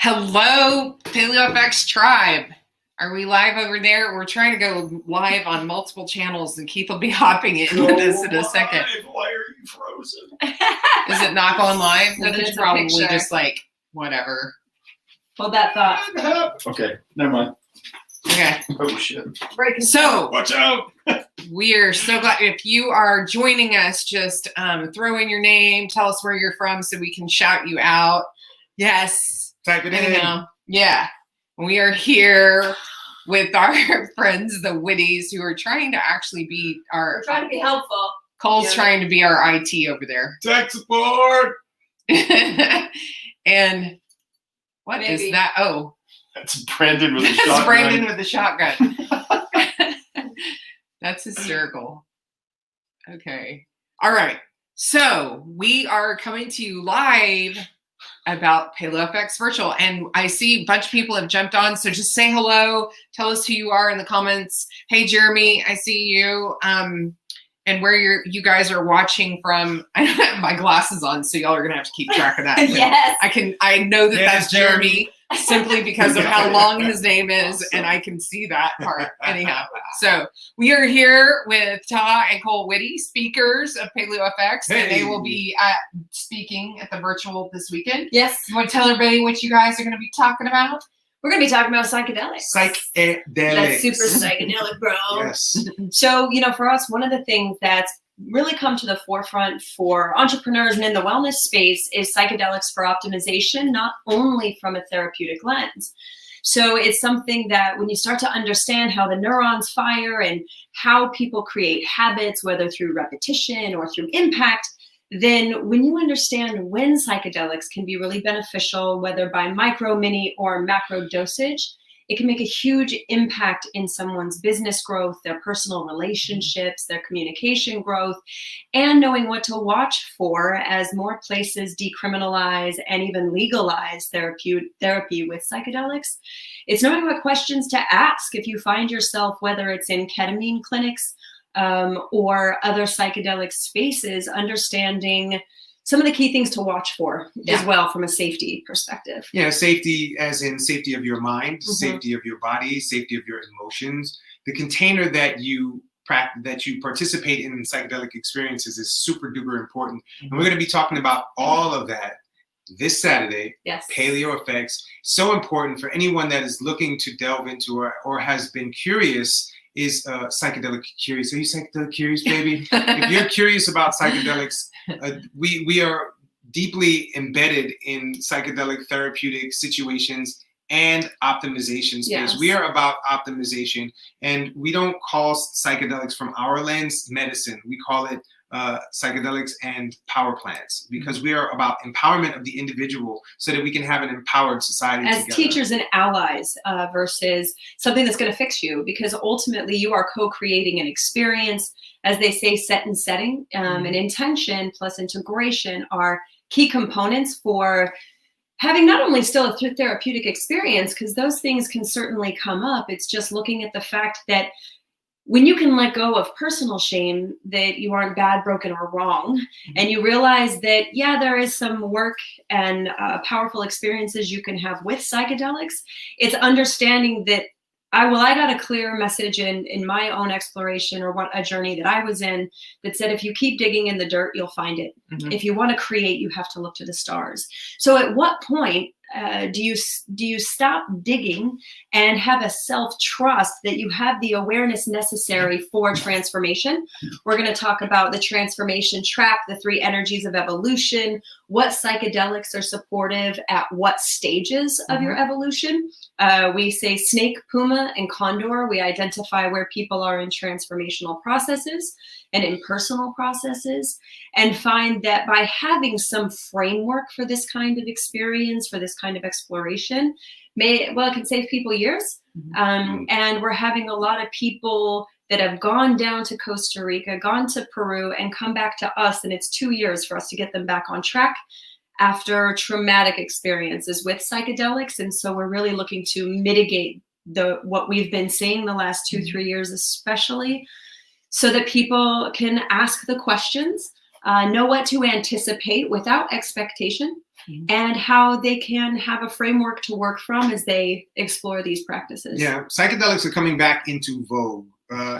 Hello, Paleo FX Tribe. Are we live over there? We're trying to go live on multiple channels, and Keith will be hopping into this in a second. Why are you frozen? Is it not going live? Then it's There's a probably picture. just like, whatever. Hold that thought. Okay, never mind. Okay. Oh shit. Breaking. So Watch out! we are so glad if you are joining us. Just throw in your name, tell us where you're from, so we can shout you out. Yes. Type it in. Anyhow, yeah. We are here with our friends, the Witties, who are trying to actually be our. We're trying to be helpful. Cole's trying to be our IT over there. Tech support! And what is Maybe. that? Oh, That's Brandon with a that's shotgun. Brandon with the shotgun. That's hysterical. Okay. All right. So we are coming to you live about Paleo FX Virtual. And I see a bunch of people have jumped on. So just say hello. Tell us who you are in the comments. Hey, Jeremy, I see you. And where you guys are watching from. I don't have my glasses on, so y'all are gonna have to keep track of that. Yes. I know that Yes, that's Jeremy simply because of how long his name is, and I can see that part anyhow. So we are here with Ta and Cole Witty, speakers of Paleo FX, and they will be speaking at the virtual this weekend. Yes. You want to tell everybody what you guys are going to be talking about? We're going to be talking about psychedelics. Psychedelics. That's super psychedelic, bro. Yes. So, for us, one of the things that's really come to the forefront for entrepreneurs and in the wellness space is psychedelics for optimization, not only from a therapeutic lens. So it's something that when you start to understand how the neurons fire and how people create habits, whether through repetition or through impact, then when you understand when psychedelics can be really beneficial, whether by micro, mini, or macro dosage, it can make a huge impact in someone's business growth, their personal relationships, their communication growth, and knowing what to watch for as more places decriminalize and even legalize therapy with psychedelics. It's knowing what questions to ask if you find yourself, whether it's in ketamine clinics, or other psychedelic spaces, understanding some of the key things to watch for as well from a safety perspective. Yeah, safety as in safety of your mind, Mm-hmm. safety of your body, safety of your emotions. The container that you participate in psychedelic experiences is super duper important. And we're going to be talking about all of that this Saturday. Yes. Paleo effects, so important for anyone that is looking to delve into or has been curious. Is psychedelic curious? Are you psychedelic curious, baby? If you're curious about psychedelics, we are deeply embedded in psychedelic therapeutic situations and optimization space. Yes. We are about optimization, and we don't call psychedelics from our lens medicine. We call it psychedelics and power plants, because we are about empowerment of the individual so that we can have an empowered society As together. teachers and allies versus something that's going to fix you, because ultimately you are co-creating an experience. As they say, set and setting and intention plus integration are key components for having not only still a therapeutic experience, because those things can certainly come up. It's just looking at the fact that when you can let go of personal shame that you aren't bad, broken, or wrong, and you realize that, yeah, there is some work and powerful experiences you can have with psychedelics, it's understanding that I got a clear message in my own exploration or a journey that I was in that said, if you keep digging in the dirt, you'll find it. Mhm. If you want to create, you have to look to the stars. So at what point do you stop digging and have a self-trust that you have the awareness necessary for transformation? We're going to talk about the transformation track, the 3 energies of evolution, what psychedelics are supportive at what stages of your evolution. We say snake, puma, and condor. We identify where people are in transformational processes and in personal processes, and find that by having some framework for this kind of experience, for this kind of exploration, it can save people years. And we're having a lot of people that have gone down to Costa Rica, gone to Peru, and come back to us, and it's 2 years for us to get them back on track after traumatic experiences with psychedelics. And so we're really looking to mitigate what we've been seeing the last 2-3 years, especially, so that people can ask the questions, know what to anticipate without expectation, and how they can have a framework to work from as they explore these practices. Yeah, psychedelics are coming back into vogue.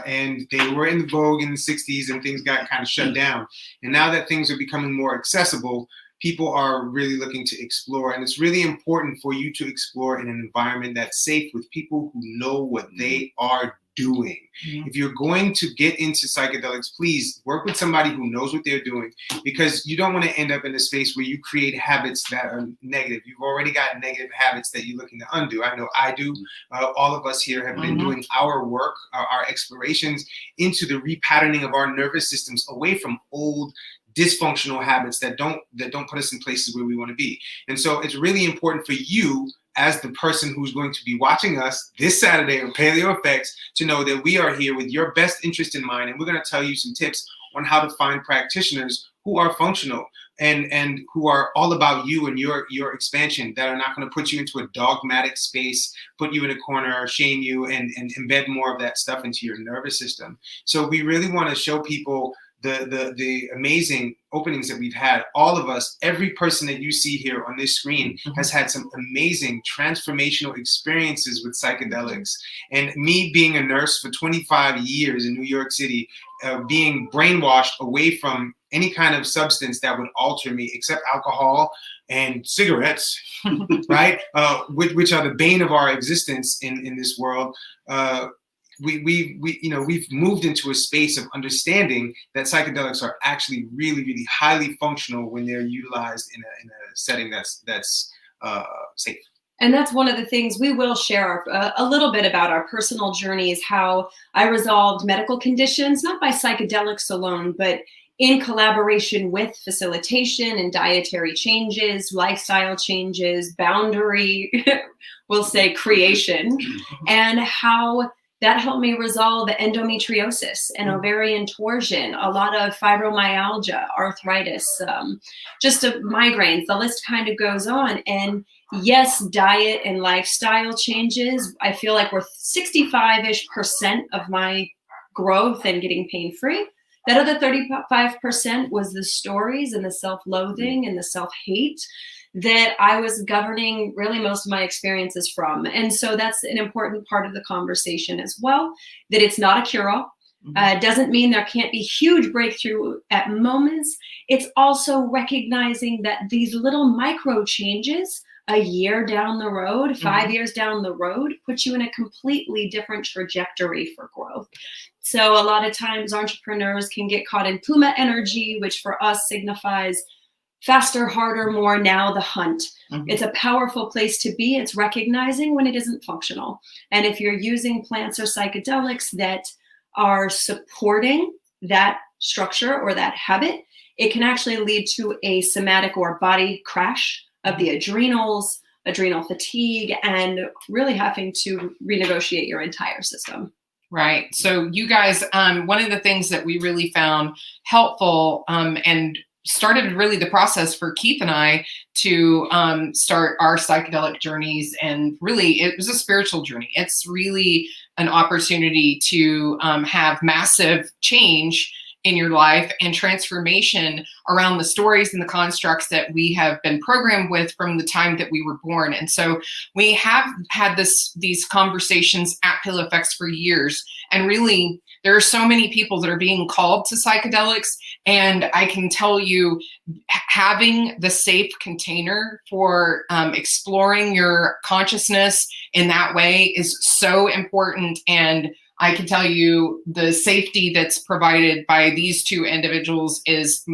And they were in vogue in the 60s and things got kind of shut down. And now that things are becoming more accessible, people are really looking to explore. And it's really important for you to explore in an environment that's safe with people who know what they are doing. If you're going to get into psychedelics, please work with somebody who knows what they're doing, because you don't want to end up in a space where you create habits that are negative. You've already got negative habits that you're looking to undo. I know I do. All of us here have been doing our work, our explorations into the repatterning of our nervous systems away from old dysfunctional habits that don't put us in places where we want to be. And so it's really important for you, as the person who's going to be watching us this Saturday on Paleo Effects, to know that we are here with your best interest in mind, and we're going to tell you some tips on how to find practitioners who are functional and who are all about you and your expansion, that are not going to put you into a dogmatic space, put you in a corner, shame you, and embed more of that stuff into your nervous system. So we really want to show people the amazing openings that we've had. All of us, every person that you see here on this screen has had some amazing transformational experiences with psychedelics. And me being a nurse for 25 years in New York City, being brainwashed away from any kind of substance that would alter me, except alcohol and cigarettes, right? Which are the bane of our existence in this world. We've moved into a space of understanding that psychedelics are actually really, really highly functional when they're utilized in a setting that's safe. And that's one of the things we will share a little bit about our personal journeys, how I resolved medical conditions, not by psychedelics alone, but in collaboration with facilitation and dietary changes, lifestyle changes, boundary, we'll say creation, and how that helped me resolve endometriosis and ovarian torsion, a lot of fibromyalgia, arthritis, just migraines. The list kind of goes on. And yes, diet and lifestyle changes, I feel like we're 65-ish% of my growth and getting pain-free. That other 35% was the stories and the self-loathing and the self-hate that I was governing really most of my experiences from. And so that's an important part of the conversation as well, that it's not a cure-all. Doesn't mean there can't be huge breakthrough at moments. It's also recognizing that these little micro changes a year down the road, 5 years down the road, put you in a completely different trajectory for growth. So a lot of times entrepreneurs can get caught in Puma energy, which for us signifies faster, harder, more, now the hunt. It's a powerful place to be. It's recognizing when it isn't functional. And if you're using plants or psychedelics that are supporting that structure or that habit, it can actually lead to a somatic or body crash of the adrenals, adrenal fatigue, and really having to renegotiate your entire system. Right. So you guys, one of the things that we really found helpful and started really the process for Keith and I to start our psychedelic journeys, and really it was a spiritual journey. It's really an opportunity to have massive change in your life and transformation around the stories and the constructs that we have been programmed with from the time that we were born. And so we have had these conversations at Paleo Effects for years, and really there are so many people that are being called to psychedelics. And I can tell you, having the safe container for exploring your consciousness in that way is so important. And I can tell you the safety that's provided by these two individuals is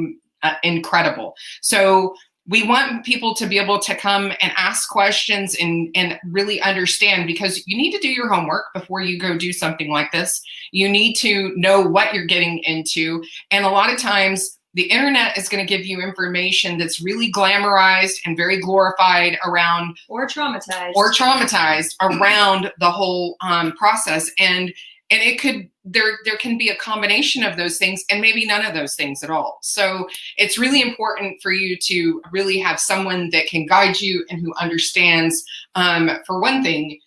incredible. So we want people to be able to come and ask questions and really understand, because you need to do your homework before you go do something like this. You need to know what you're getting into. And a lot of times the internet is going to give you information that's really glamorized and very glorified around, or traumatized around the whole process. And it could, there can be a combination of those things and maybe none of those things at all. So it's really important for you to really have someone that can guide you and who understands. For one thing,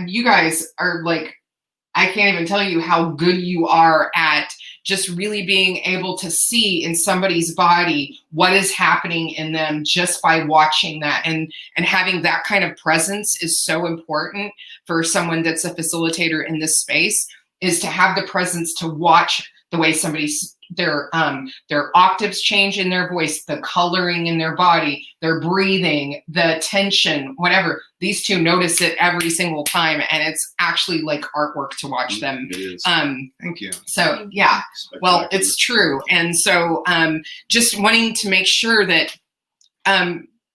you guys are like, I can't even tell you how good you are at just really being able to see in somebody's body what is happening in them just by watching that, and having that kind of presence is so important for someone that's a facilitator in this space, is to have the presence to watch the way somebody's their octaves change in their voice, the coloring in their body, their breathing, the tension, whatever. These two notice it every single time, and it's actually like artwork to watch them. It is. Thank you. So yeah, well, Spectacular. it's true. And so just wanting to make sure that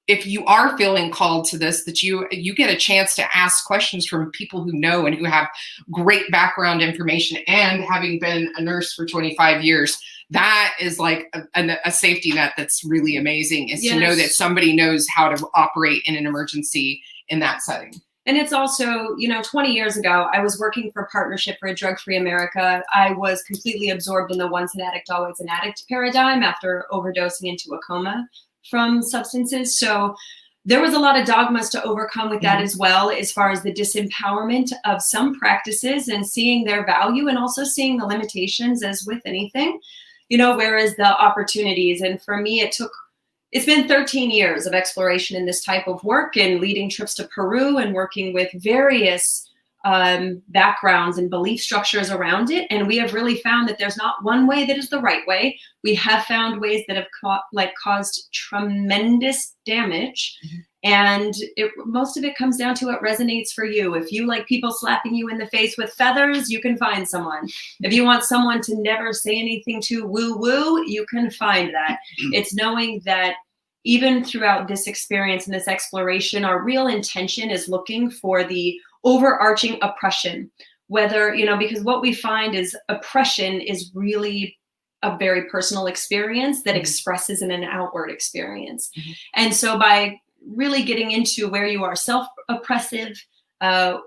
if you are feeling called to this, that you get a chance to ask questions from people who know and who have great background information. And having been a nurse for 25 years, that is like a safety net that's really amazing, is to know that somebody knows how to operate in an emergency in that setting. And it's also, 20 years ago, I was working for Partnership for a Drug-Free America. I was completely absorbed in the once an addict, always an addict paradigm after overdosing into a coma from substances. So there was a lot of dogmas to overcome with that as well, as far as the disempowerment of some practices and seeing their value, and also seeing the limitations, as with anything, whereas the opportunities. And for me, it's been 13 years of exploration in this type of work, and leading trips to Peru and working with various backgrounds and belief structures around it. And we have really found that there's not one way that is the right way. We have found ways that have caused tremendous damage. And most of it comes down to what resonates for you. If you like people slapping you in the face with feathers, you can find someone. If you want someone to never say anything too woo-woo, you can find that. It's knowing that even throughout this experience and this exploration, our real intention is looking for the overarching oppression, whether, because what we find is oppression is really a very personal experience that expresses in an outward experience. And so by really getting into where you are self-oppressive,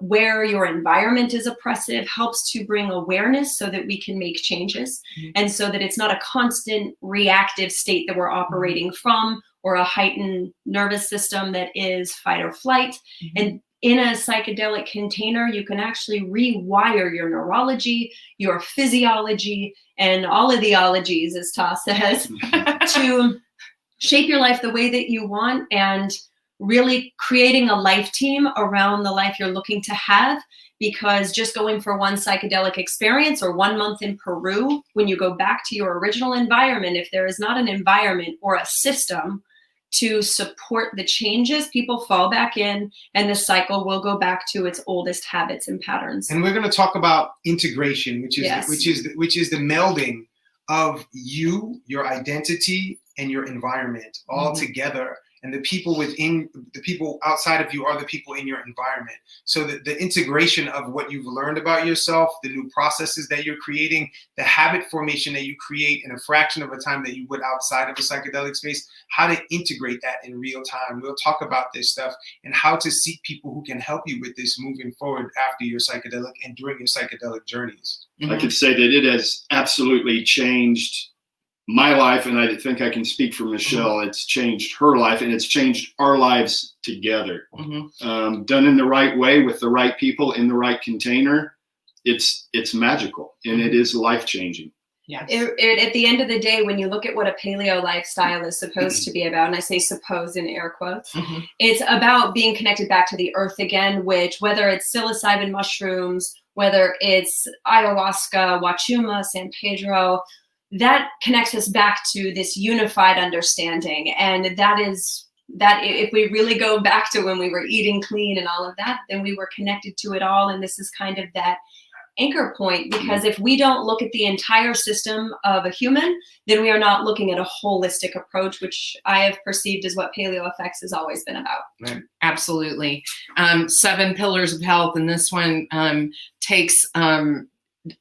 where your environment is oppressive, helps to bring awareness so that we can make changes. And so that it's not a constant reactive state that we're operating from, or a heightened nervous system that is fight or flight. And in a psychedelic container, you can actually rewire your neurology, your physiology, and all of the ologies, as Ta says, to shape your life the way that you want, and really creating a life team around the life you're looking to have. Because just going for one psychedelic experience or 1 month in Peru, when you go back to your original environment, if there is not an environment or a system to support the changes, people fall back in, and the cycle will go back to its oldest habits and patterns. And we're going to talk about integration, which is the melding of you, your identity, and your environment all together. And the people outside of you are the people in your environment. So the integration of what you've learned about yourself, the new processes that you're creating, the habit formation that you create in a fraction of a time that you would outside of a psychedelic space, how to integrate that in real time. We'll talk about this stuff and how to seek people who can help you with this moving forward after your psychedelic and during your psychedelic journeys. I could say that it has absolutely changed my life, and I think I can speak for Michelle. It's changed her life, and it's changed our lives together. Done in the right way with the right people in the right container, it's magical, and it is life-changing. Yes. At the end of the day, when you look at what a paleo lifestyle is supposed to be about, and I say suppose in air quotes, it's about being connected back to the earth again, which, whether it's psilocybin mushrooms, whether it's ayahuasca, wachuma, San Pedro, that connects us back to this unified understanding. And that if we really go back to when we were eating clean and all of that, then we were connected to it all. And this is kind of that anchor point, because if we don't look at the entire system of a human, then we are not looking at a holistic approach, which I have perceived as what Paleo Effects has always been about. Right. Absolutely. 7 pillars of health. And this one takes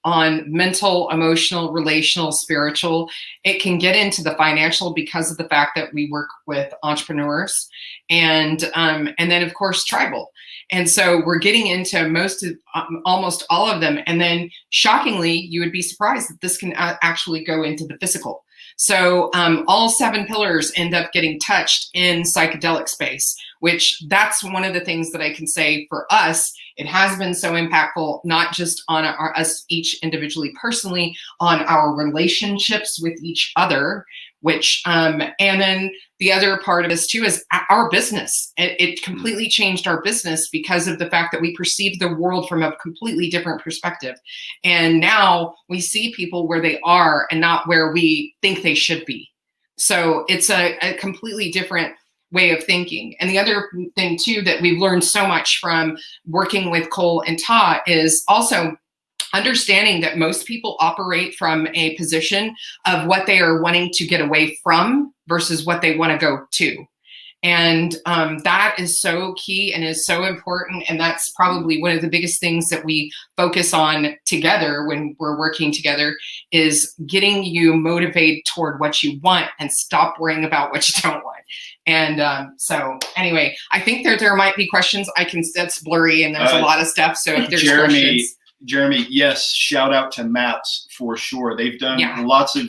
on mental, emotional, relational, spiritual. It can get into the financial because of the fact that we work with entrepreneurs, and then of course tribal. And so we're getting into almost all of them. And then shockingly, you would be surprised that this can actually go into the physical. So all 7 pillars end up getting touched in psychedelic space, which that's one of the things that I can say for us It has been so impactful, not just on us each individually, personally, on our relationships with each other, which, and then the other part of this too is our business. It completely changed our business because of the fact that we perceive the world from a completely different perspective. And now we see people where they are and not where we think they should be. So it's a completely different way of thinking. And the other thing too that we've learned so much from working with Cole and Ta is also understanding that most people operate from a position of what they are wanting to get away from versus what they want to go to. And that is so key and is so important. And that's probably one of the biggest things that we focus on together when we're working together is getting you motivated toward what you want and stop worrying about what you don't want. And so anyway, I think there might be questions. That's blurry and there's a lot of stuff. So if there's questions. Jeremy, yes, shout out to MAPS for sure. They've done lots of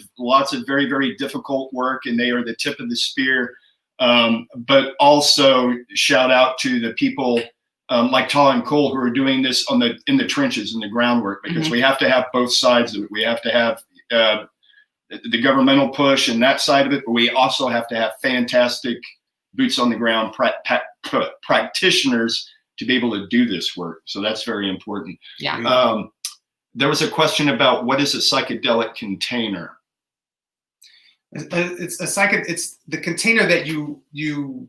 very, very difficult work, and they are the tip of the spear. But also shout out to the people like Ta and Cole who are doing this in the trenches, in the groundwork, because we have to have both sides of it. We have to have the governmental push and that side of it, but we also have to have fantastic boots on the ground practitioners to be able to do this work. So that's very important. Yeah. There was a question about what is a psychedelic container? It's the container that you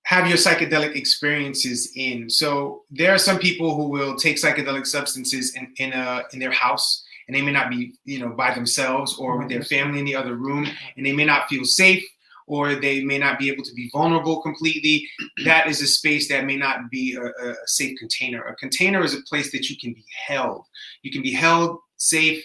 have your psychedelic experiences in. So there are some people who will take psychedelic substances in their house, and they may not be, by themselves or with their family in the other room, and they may not feel safe, or they may not be able to be vulnerable completely. That is a space that may not be a safe container. A container is a place that you can be held. You can be held safe.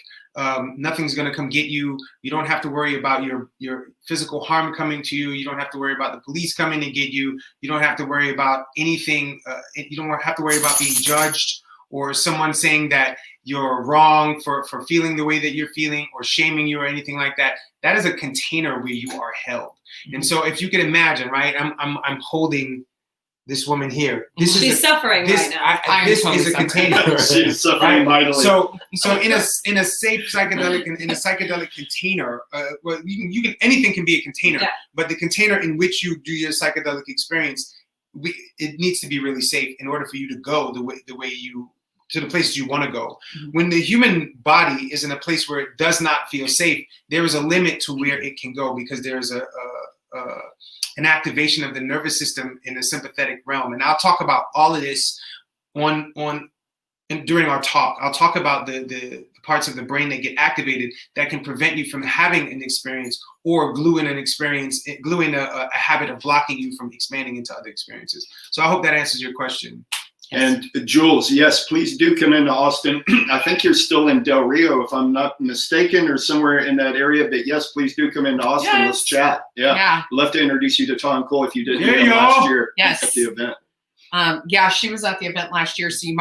Nothing's going to come get you. You don't have to worry about your physical harm coming to you. You don't have to worry about the police coming to get you. You don't have to worry about anything. You don't have to worry about being judged or someone saying that you're wrong for feeling the way that you're feeling or shaming you or anything like that. That is a container where you are held. And so if you can imagine, right, I'm holding this woman here. She's suffering right now. This is a container. She's suffering mightily. So in a safe psychedelic, in a psychedelic container, well, you can anything can be a container, but the container in which you do your psychedelic experience, it needs to be really safe in order for you to go the way you to the places you want to go. When the human body is in a place where it does not feel safe, there is a limit to where it can go because there is an activation of the nervous system in the sympathetic realm. And I'll talk about all of this during our talk. I'll talk about the parts of the brain that get activated that can prevent you from having an experience or glue in a habit of blocking you from expanding into other experiences. So I hope that answers your question. And Jules, yes, please do come into Austin. I think you're still in Del Rio, if I'm not mistaken, or somewhere in that area. But yes, please do come into Austin. Yes. Let's chat. Yeah. Love to introduce you to Ta and Cole if you didn't know last year at the event. She was at the event last year, so you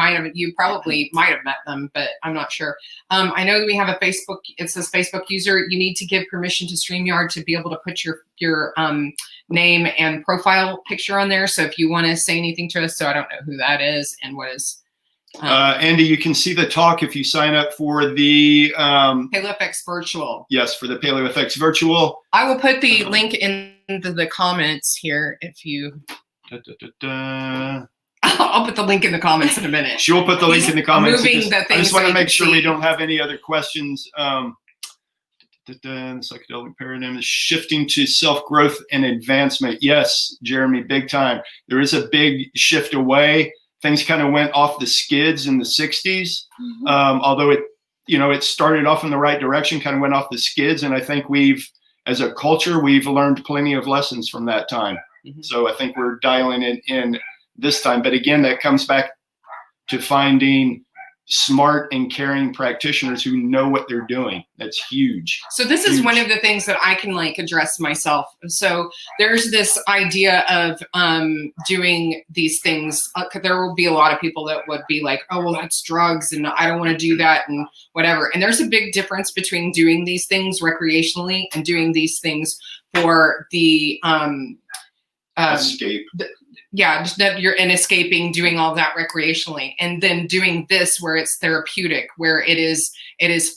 probably might have met them, but I'm not sure. I know that we have a Facebook. It says Facebook user. You need to give permission to StreamYard to be able to put your name and profile picture on there. So if you want to say anything to us, so I don't know who that is and what is. Andy, you can see the talk if you sign up for the PaleoFX Virtual. Yes, for the PaleoFX Virtual. I will put the link in the comments here if you. I'll put the link in the comments in a minute. She'll put the link in the comments. I just want to make sure we don't have any other questions. The psychedelic paradigm is shifting to self-growth and advancement. Yes, Jeremy, big time. There is a big shift away. Things kind of went off the skids in the 60s. Although it started off in the right direction, kind of went off the skids. And I think as a culture, we've learned plenty of lessons from that time. So I think we're dialing it in this time. But again, that comes back to finding smart and caring practitioners who know what they're doing. That's huge. So this is one of the things that I can address myself. So there's this idea of doing these things. There will be a lot of people that would be like, oh, well, that's drugs and I don't want to do that and whatever. And there's a big difference between doing these things recreationally and doing these things for the escape. Just that you're in escaping, doing all that recreationally, and then doing this where it's therapeutic, where it is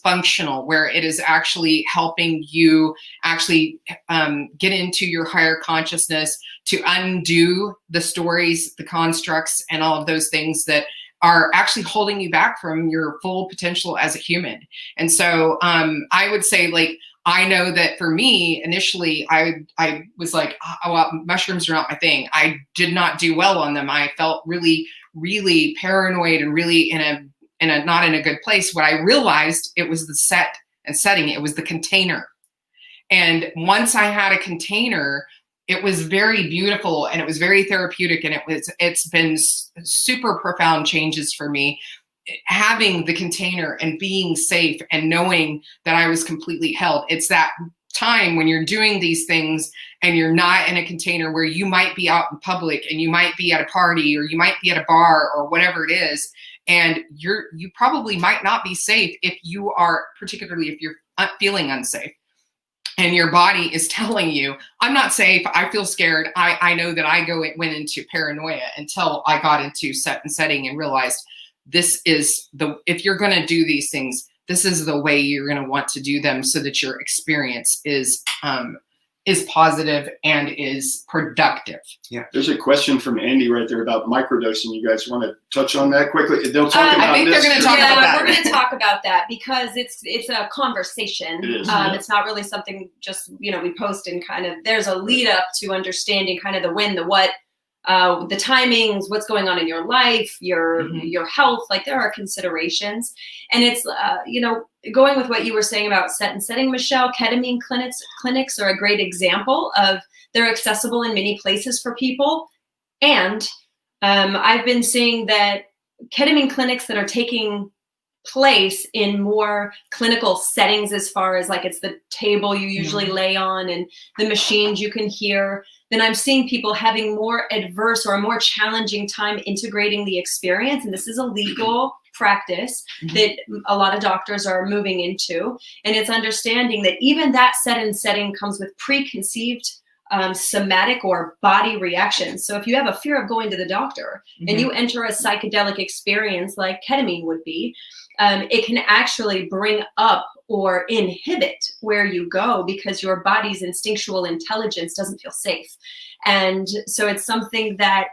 functional, where it is actually helping you actually get into your higher consciousness to undo the stories, the constructs, and all of those things that are actually holding you back from your full potential as a human. And so I would say, like, I know that for me, initially, I was like, oh, well, mushrooms are not my thing. I did not do well on them. I felt really, really paranoid and really in a not in a good place. What I realized, it was the setting. It was the container. And once I had a container, it was very beautiful and it was very therapeutic, and it's been super profound changes for me, having the container and being safe and knowing that I was completely held. It's that time when you're doing these things and you're not in a container where you might be out in public and you might be at a party or you might be at a bar or whatever it is, and you probably might not be safe if particularly if you're feeling unsafe. And your body is telling you, I'm not safe, I feel scared. I know that I went into paranoia until I got into setting and realized if you're going to do these things, this is the way you're going to want to do them so that your experience is positive and is productive. Yeah. There's a question from Andy right there about microdosing. You guys want to touch on that quickly? They'll talk about I think this. they're going to talk about that. We're going to talk about that because it's a conversation. It is. It's not really something just, we post and kind of, there's a lead up to understanding kind of the when, the what, the timings, what's going on in your life, your health. Like, there are considerations, and it's going with what you were saying about setting, Michelle. Ketamine clinics are a great example of, they're accessible in many places for people, and I've been seeing that ketamine clinics that are taking place in more clinical settings, as far as like it's the table you usually lay on and the machines you can hear, then I'm seeing people having more adverse or a more challenging time integrating the experience. And this is a legal practice that a lot of doctors are moving into. And it's understanding that even that setting comes with preconceived somatic or body reactions. So if you have a fear of going to the doctor and you enter a psychedelic experience like ketamine would be, it can actually bring up or inhibit where you go because your body's instinctual intelligence doesn't feel safe. And so it's something that,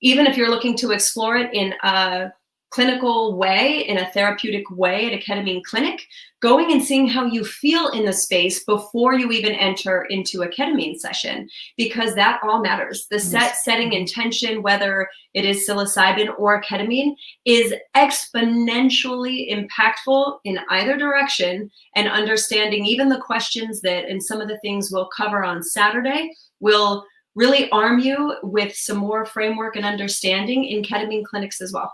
even if you're looking to explore it in a clinical way, in a therapeutic way at a ketamine clinic, going and seeing how you feel in the space before you even enter into a ketamine session, because that all matters. The setting intention, whether it is psilocybin or ketamine, is exponentially impactful in either direction. And understanding even the questions that, and some of the things we'll cover on Saturday, will really arm you with some more framework and understanding in ketamine clinics as well.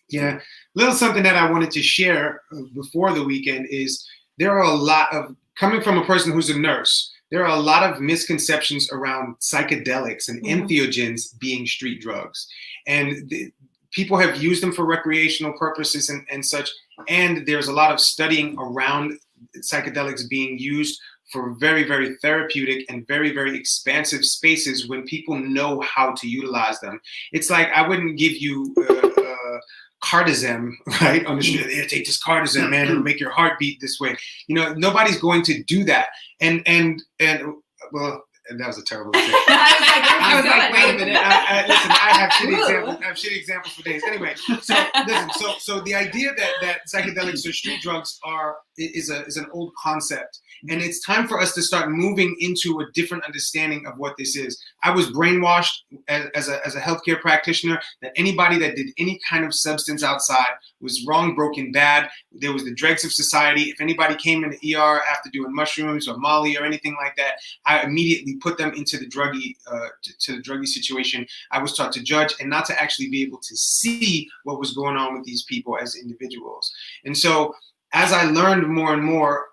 Yeah, little something that I wanted to share before the weekend is, there are a lot of, coming from a person who's a nurse, there are a lot of misconceptions around psychedelics and entheogens being street drugs. And people have used them for recreational purposes and such. And there's a lot of studying around psychedelics being used for very, very therapeutic and very, very expansive spaces when people know how to utilize them. It's like, I wouldn't give you cardizem, right? On the street, here, take this cardizem, man, it'll make your heart beat this way. Nobody's going to do that. And well, that was a terrible example. I was like, wait a minute. Listen, I have shitty examples for days. Anyway, so listen, so the idea that psychedelics or street drugs is an old concept. And it's time for us to start moving into a different understanding of what this is. I was brainwashed as a healthcare practitioner that anybody that did any kind of substance outside was wrong, broken, bad. There was the dregs of society. If anybody came in the ER after doing mushrooms or Molly or anything like that, I immediately put them into the druggie situation. I was taught to judge and not to actually be able to see what was going on with these people as individuals. And so, as I learned more and more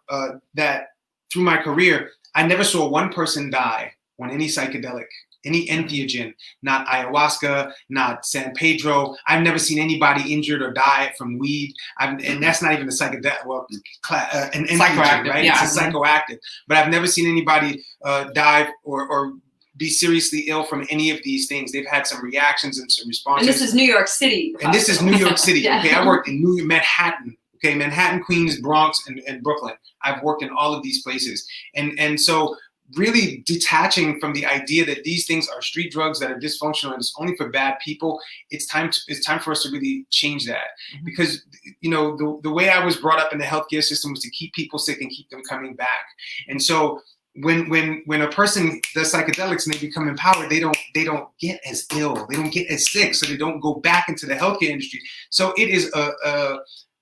that through my career, I never saw one person die on any psychedelic, any entheogen, not ayahuasca, not San Pedro. I've never seen anybody injured or die from weed. And that's not even a psychedelic, well, an entheogen, right? Yeah. It's a psychoactive. But I've never seen anybody die or be seriously ill from any of these things. They've had some reactions and some responses. And this is New York City. And this is New York City. Yeah. Okay, I worked in Manhattan. Okay, Manhattan, Queens, Bronx, and Brooklyn. I've worked in all of these places. And so really detaching from the idea that these things are street drugs that are dysfunctional and it's only for bad people, it's time for us to really change that. Because, you know, the way I was brought up in the healthcare system was to keep people sick and keep them coming back. And so when a person does psychedelics and they become empowered, they don't get as ill, they don't get as sick, so they don't go back into the healthcare industry. So it is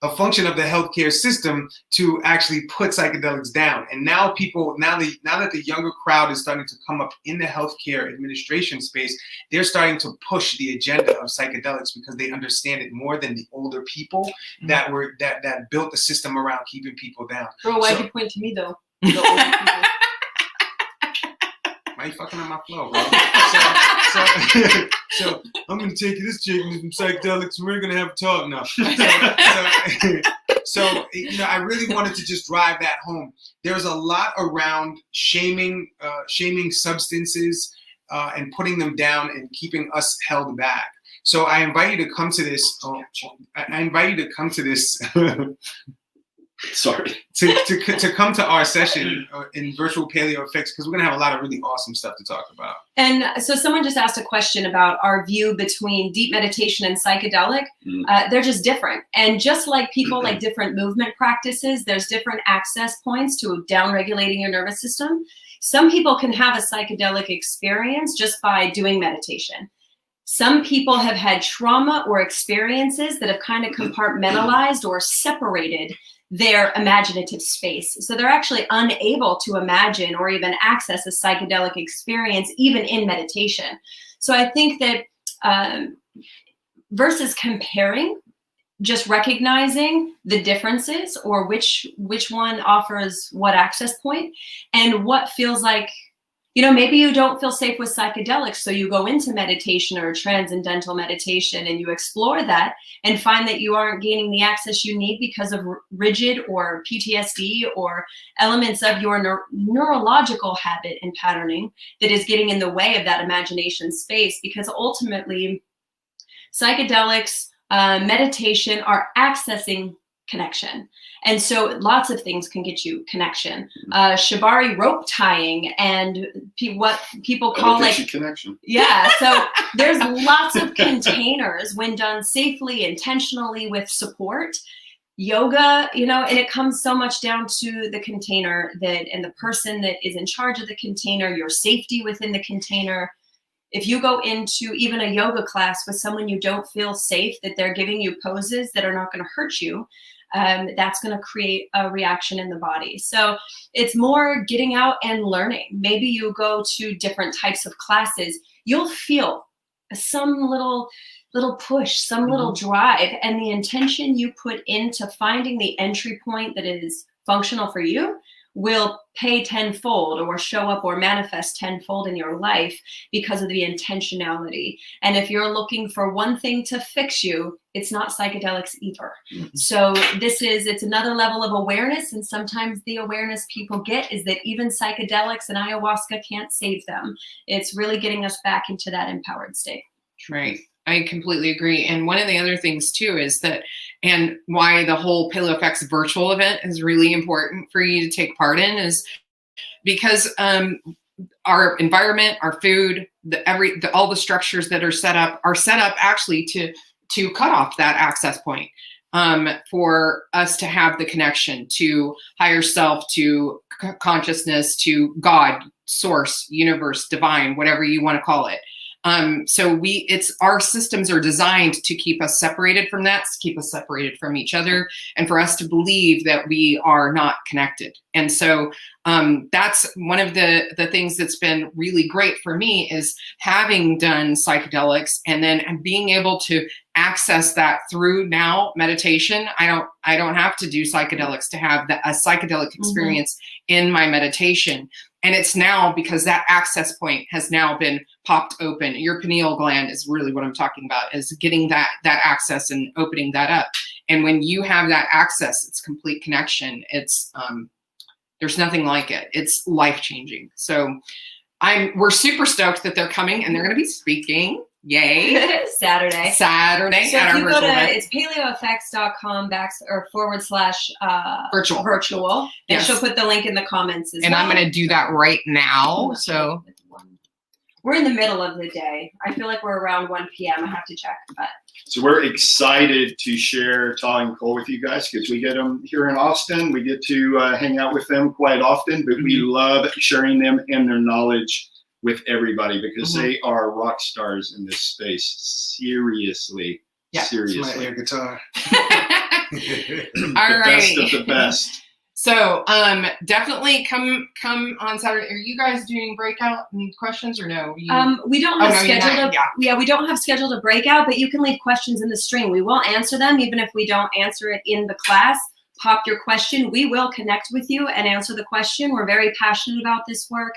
a function of the healthcare system to actually put psychedelics down. And now now that the younger crowd is starting to come up in the healthcare administration space, they're starting to push the agenda of psychedelics because they understand it more than the older people that built the system around keeping people down. Bro, why'd you point to me though? The older people. Why you fucking on my flow, bro? So I'm gonna take this chick and some psychedelics and we're gonna have a talk now. So you know, I really wanted to just drive that home. There's a lot around shaming substances and putting them down and keeping us held back. So I invite you to come to this. I invite you to come to this. Sorry. To come to our session in virtual paleo effects, because we're gonna have a lot of really awesome stuff to talk about. And so someone just asked a question about our view between deep meditation and psychedelic. They're just different. And just like people like different movement practices, there's different access points to down-regulating your nervous system. Some people can have a psychedelic experience just by doing meditation. Some people have had trauma or experiences that have kind of compartmentalized or separated their imaginative space. So they're actually unable to imagine or even access a psychedelic experience, even in meditation. So I think that versus comparing, just recognizing the differences or which one offers what access point and what feels like, you know, maybe you don't feel safe with psychedelics, so you go into meditation or transcendental meditation and you explore that and find that you aren't gaining the access you need because of rigid or PTSD or elements of your neurological habit and patterning that is getting in the way of that imagination space. Because ultimately, psychedelics, meditation are accessing connection. And so lots of things can get you connection. Shibari rope tying and what people call like connection. Yeah, so there's lots of containers when done safely, intentionally, with support. Yoga, you know, and it comes so much down to the container and the person that is in charge of the container, your safety within the container. If you go into even a yoga class with someone you don't feel safe, that they're giving you poses that are not going to hurt you, that's going to create a reaction in the body. So it's more getting out and learning. Maybe you go to different types of classes, you'll feel some little push, some little drive, and the intention you put into finding the entry point that is functional for you will pay tenfold or show up or manifest tenfold in your life because of the intentionality. And if you're looking for one thing to fix you, it's not psychedelics either. So it's another level of awareness. And sometimes the awareness people get is that even psychedelics and ayahuasca can't save them. It's really getting us back into that empowered state. Right. I completely agree. And one of the other things too is that, and why the whole Paleo Effects virtual event is really important for you to take part in, is because our environment, our food, all the structures that are set up actually to cut off that access point for us to have the connection to higher self, to consciousness, to God, source, universe, divine, whatever you want to call it. So our systems are designed to keep us separated from that, to keep us separated from each other, and for us to believe that we are not connected. And so that's one of the things that's been really great for me, is having done psychedelics and then being able to access that through now meditation. I don't have to do psychedelics to have a psychedelic experience in my meditation. And it's now because that access point has now been popped open. Your pineal gland is really what I'm talking about, is getting that access and opening that up. And when you have that access, it's complete connection. It's there's nothing like it. It's life-changing. So we're super stoked that they're coming and they're going to be speaking. Yay. Saturday. So at if our you go to, it's paleoeffects.com// virtual. And yes. she'll put the link in the comments as and well. I'm going to do that right now. So we're in the middle of the day. I feel like we're around 1 p.m. I have to check, but. So we're excited to share Todd and Cole with you guys because we get them here in Austin. We get to hang out with them quite often, but we love sharing them and their knowledge with everybody because they are rock stars in this space. Seriously. Yeah, seriously. It's my air guitar. All right. Best of the best. So definitely come on Saturday. Are you guys doing breakout and questions or no? We don't have scheduled we don't have scheduled a breakout, but you can leave questions in the stream. We will answer them even if we don't answer it in the class. Pop your question. We will connect with you and answer the question. We're very passionate about this work,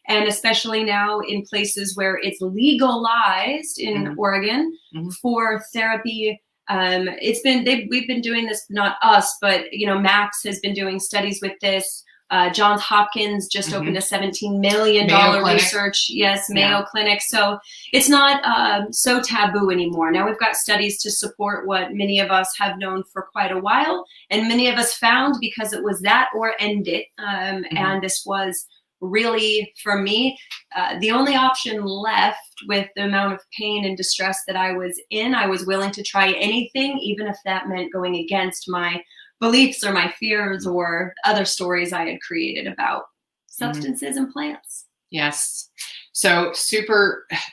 and especially now in places where it's legalized in Oregon for therapy. We've been doing this, not us, but MAPS has been doing studies with this. Johns Hopkins just opened a $17 million research, Mayo Clinic. So it's not so taboo anymore. Now we've got studies to support what many of us have known for quite a while, and many of us found because it was that or end it. And this was really, for me, the only option left with the amount of pain and distress that I was in. I was willing to try anything, even if that meant going against my beliefs or my fears or other stories I had created about substances and plants. Yes. So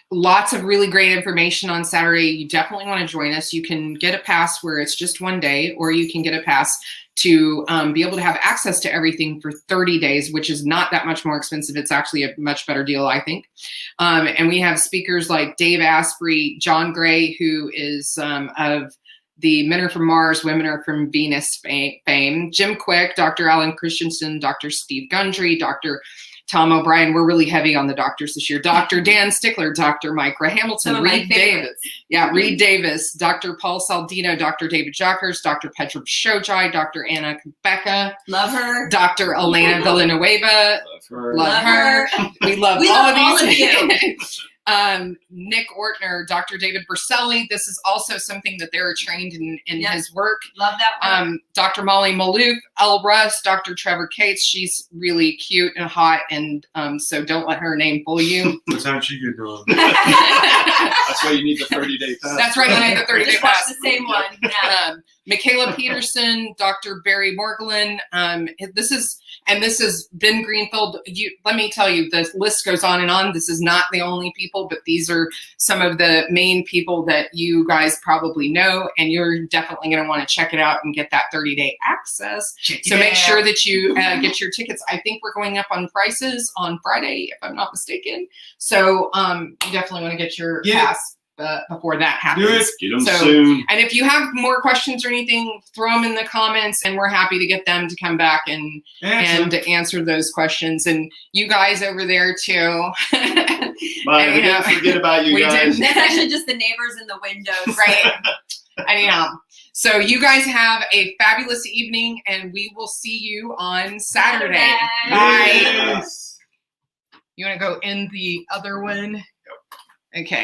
lots of really great information on Saturday. You definitely want to join us. You can get a pass where it's just 1 day, or you can get a pass to be able to have access to everything for 30 days, which is not that much more expensive. It's actually a much better deal, I think. And we have speakers like Dave Asprey, John Gray, who is of the Men Are From Mars, Women Are From Venus fame, Jim Quick, Dr. Alan Christensen, Dr. Steve Gundry, Dr. Tom O'Brien. We're really heavy on the doctors this year. Dr. Dan Stickler, Dr. Micah Hamilton, Reed Davis. Yeah, Reed Davis, Dr. Paul Saldino, Dr. David Jockers, Dr. Petra Shojai, Dr. Anna Kubeka. Love her. Dr. Elena Villanueva. Love her. We love we all love of these. All of you. Nick Ortner, Dr. David Berselli. This is also something that they're trained in his work. Love that work. Dr. Molly Maloof, Elle Russ, Dr. Trevor Cates. She's really cute and hot, and so don't let her name fool you. What time she get going? That's why you need the 30-day pass. That's right, I need the 30-day pass. The same one. Yeah. Michaela Peterson, Dr. Barry Morgulin. This is Ben Greenfield. Let me tell you, the list goes on and on. This is not the only people, but these are some of the main people that you guys probably know, and you're definitely going to want to check it out and get that 30-day access. So make sure that you get your tickets. I think we're going up on prices on Friday, if I'm not mistaken. So you definitely want to get your pass before that happens. Get them soon. And if you have more questions or anything, throw them in the comments, and we're happy to get them to come back and answer those questions. And you guys over there too. But we didn't forget about you guys. That's actually just the neighbors in the windows. Right. Anyhow, so you guys have a fabulous evening, and we will see you on Saturday. Bye. Yes. You want to go in the other one? Okay.